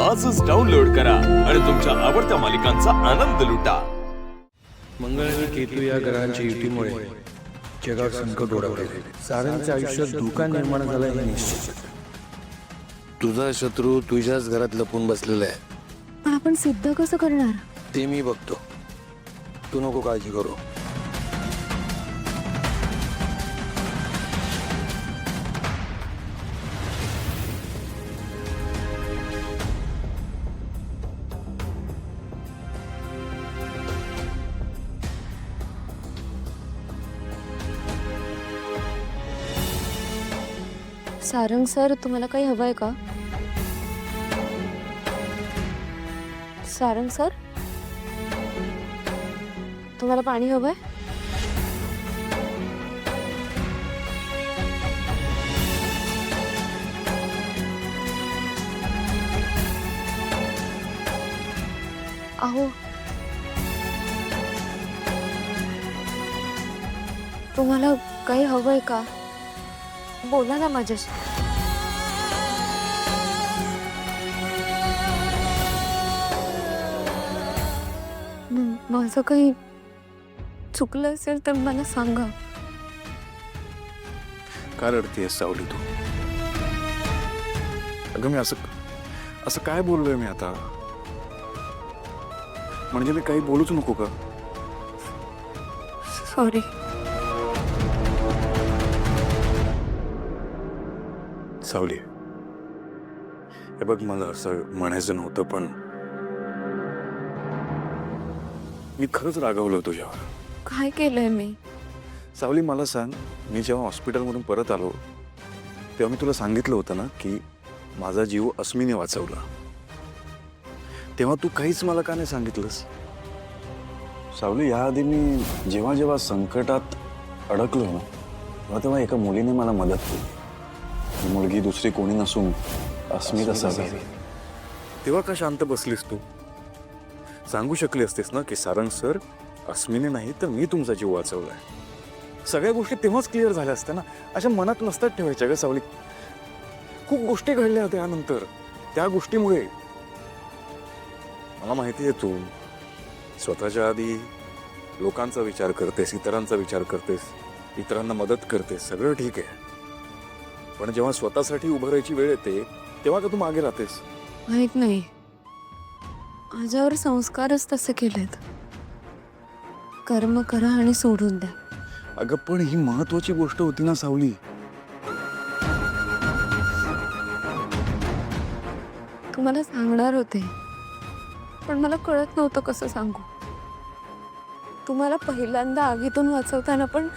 आजच डाउनलोड करा आणि तुमच्या आवडत्या मालिकांचा आनंद लुटा। मंगळ आणि केतू या ग्रहांच्या युतीमुळे जगात संकट ओढवले। साऱ्यांच्या आयुष्यात धोका निर्माण झाला हे निश्चित। तुझा शत्रू तुझ्याच घरात लपून बसलेला आहे। पण आपण सिद्ध कसं करणार? ते मी बघतो, तू नको काळजी करू। सारंग सर, तुम्हाला काही हवंय का? सारंग सर, तुम्हाला पाणी हवंय? अहो, तुम्हाला काही हवंय का? बोला ना माझ्याशी। माझं काही चुकलं असेल तर मला सांगा। का रडतेस सावली तू? अगं मी असं काय बोललोय मी आता? म्हणजे मी काही बोलूच नको का? सॉरी। सावली, हे बघ, मला असं म्हणायचं नव्हतं, पण मी खरंच रागावलो तुझ्यावर। काय केलंय मी? सावली, मला सांग, मी जेव्हा हॉस्पिटलमधून परत आलो तेव्हा मी तुला सांगितलं होतं ना की माझा जीव अस्मीने वाचवला। तेव्हा तू काहीच मला का नाही सांगितलंस? सावली, याआधी मी जेव्हा जेव्हा संकटात अडकलो ना तेव्हा एका मुलीने मला मदत केली। ही मुलगी दुसरी कोणी नसून अस्मित असावी। तेव्हा का शांत बसलीस तू? सांगू शकली असतेस ना की सारंग सर, अस्मिने नाही तर मी तुमचा जीव वाचवलाय। सगळ्या गोष्टी तेव्हाच क्लिअर झाल्या असत्या ना। अशा मनात नसतात ठेवायच्या ग सावली। खूप गोष्टी घडल्या त्यानंतर, त्या गोष्टीमुळे। मला माहिती आहे तू स्वतःच्या आधी लोकांचा विचार करतेस, इतरांचा विचार करतेस, इतरांना मदत करतेस, सगळं ठीक आहे, पण जेव्हा स्वतःसाठी उभं राहायची वेळ येते तेव्हा का तू मागे राहतेस? माहित नाही, माझ्यावर संस्कारच तसे केलेत। कर्म करा आणि सोडून द्या। अगं पण ही महत्वाची गोष्ट होती ना सावली। तुम्हाला सांगणार होते, पण मला कळत नव्हतं कसं सांगू। तुम्हाला पहिल्यांदा आगीतून वाचवताना पण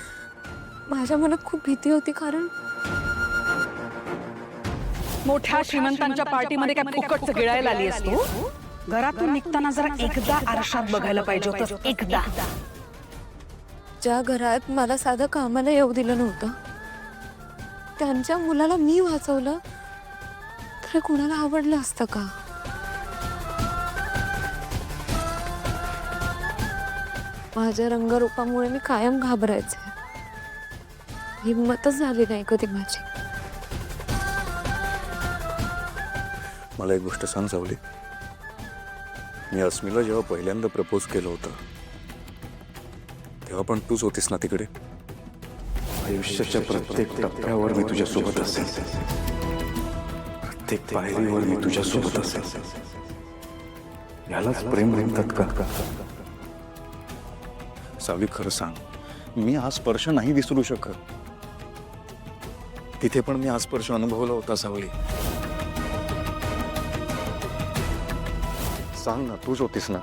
माझ्या मनात खूप भीती होती, कारण मोठ्या श्रीमंतांच्या पार्टीमध्ये काय फुकट गिळायला आली असतो? घरातून निघताना जरा एकदा आरशात बघायला पाहिजे होतं, एकदा। ज्या घरात मला साधं कामाला येऊ दिलं नव्हतं, त्यांच्या मुलाला मी वाचवलं तर कुणाला आवडलं असतं का? माझ्या रंगरूपामुळे मी कायम घाबरायचे। हिम्मतच झाली नाही कधी माझी। मला एक गोष्ट सांग सावली, मी अस्मीला जेव्हा पहिल्यांदा प्रपोज केलं होतं तेव्हा पण तूच होतीस ना तिकडे? आयुष्याच्या प्रत्येक टप्प्यावर मी तुझ्या सोबत असेल, प्रत्येक पायरीवर मी तुझ्या सोबत असेल। यालाच प्रेम म्हणतात का? सावली, खरं सांग, मी हा स्पर्श नाही विसरू शकत। तिथे पण मी हा स्पर्श अनुभवला होता सावली। सांग ना, तूच होतीस ना?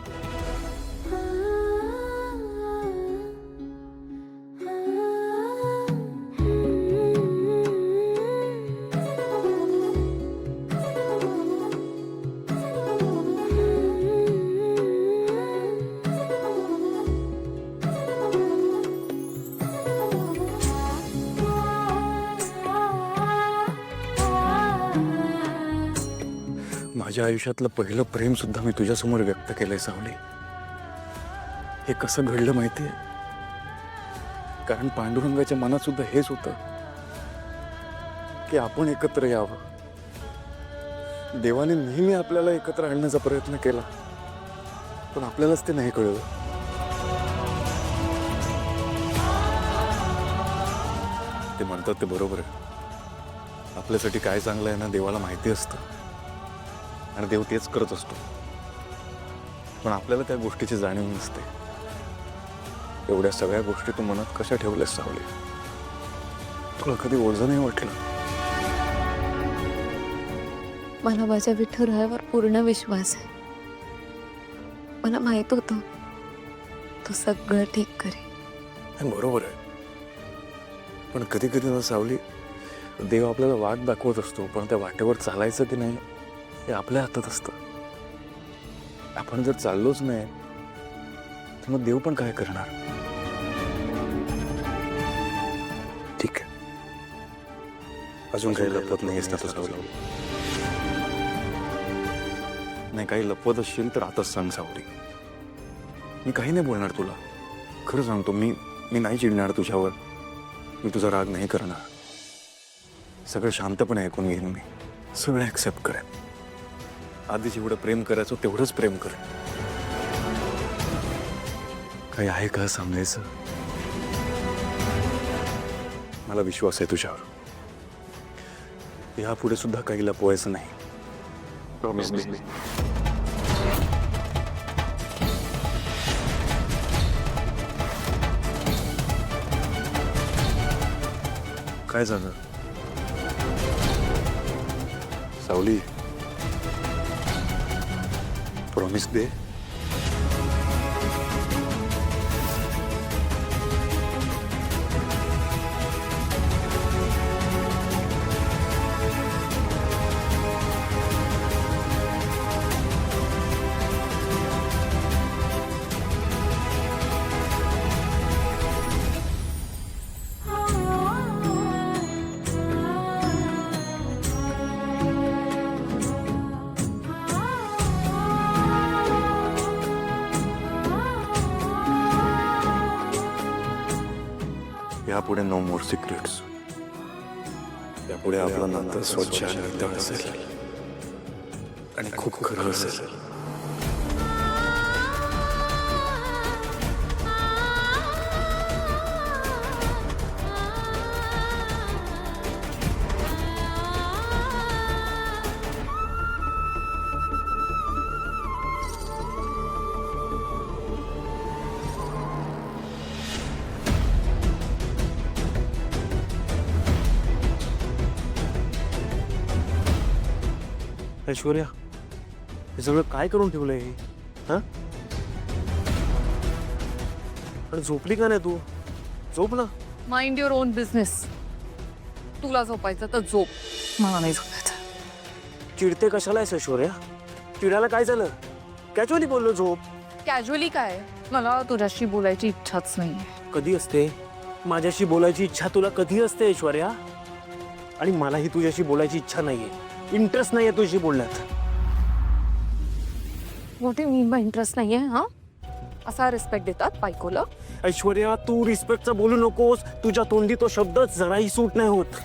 माझ्या आयुष्यातलं पहिलं प्रेम सुद्धा मी तुझ्यासमोर व्यक्त केलंय सावली। हे कसं घडलं माहितीये? कारण पांडुरंगाच्या मनात सुद्धा हेच होतं की आपण एकत्र यावं, देवाने नेहमी आपल्याला एकत्र आणण्याचा प्रयत्न केला, पण आपल्यालाच ते नाही कळलं. ते म्हणतात ते बरोबर आहे. आपल्यासाठी काय चांगलं आहे ना देवाला माहिती असतं, आणि देव तेच करत असतो. पण आपल्याला त्या गोष्टीची जाणीव नसते. एवढ्या सगळ्या गोष्टी तू मनात कशा ठेवल्यास सावली? तुला कधी ओझं नाही वाटलं? मला माझ्या विठुरायावर पूर्ण विश्वास आहे. मला माहित होतं तो सगळं ठीक करेल. हे बरोबर आहे, पण कधी कधी ना सावली, देव आपल्याला वाट दाखवत असतो, पण त्या वाटेवर चालायचं की नाही हे आपल्या हातात असतं. आपण जर चाललोच नाही तर मग देव पण काय करणार? ठीक आहे, अजून काही लपवत नाहीस ना तू सावली? नाही, काही लपवत असशील तर आताच सांग सावली. मी काही नाही बोलणार तुला, खरं सांगतो. मी नाही चिडणार तुझ्यावर, मी तुझा राग नाही करणार. सगळं शांतपणे ऐकून घेईन. मी सगळं ऍक्सेप्ट करेन. आधी जेवढं प्रेम करायचं तेवढंच प्रेम करेन. काही आहे का सांगायचं? मला विश्वास आहे तुझ्यावर. यापुढे सुद्धा काही लपवायचं नाही. Promise me. काय झालं सावली? प्रॉमिस दे. यापुढे नो मोर सिक्रेट्स. यापुढे आपलं नातं स्वच्छ आणि नितळ असेल, आणि खूप खरं असेल. ऐश्वर्या, हे सगळं काय करून ठेवलंय? हा, पण झोपली का नाही तू? झोप ना. Mind your on business. तुला झोपायचं तर झोप, मला नाही झोपायचं. चिडते कशाला आहेस ऐश्वर्या? चिडायला काय झालं? कॅज्युअली बोललो झोप. कॅज्युअली काय, मला तुझ्याशी बोलायची इच्छाच नाही. कधी असते माझ्याशी बोलायची इच्छा? तुला कधी असते ऐश्वर्या? आणि मलाही तुझ्याशी बोलायची इच्छा नाहीये, इंटरेस्ट नाहीये तुझ्याशी बोलण्यात. मोठे मी इंटरेस्ट नाहीये. हा, असा रिस्पेक्ट देतात बायकोला? ऐश्वर्या, तू रिस्पेक्टचं बोलू नकोस. तुझ्या तोंडी तो शब्द जराही सूट नाही होत.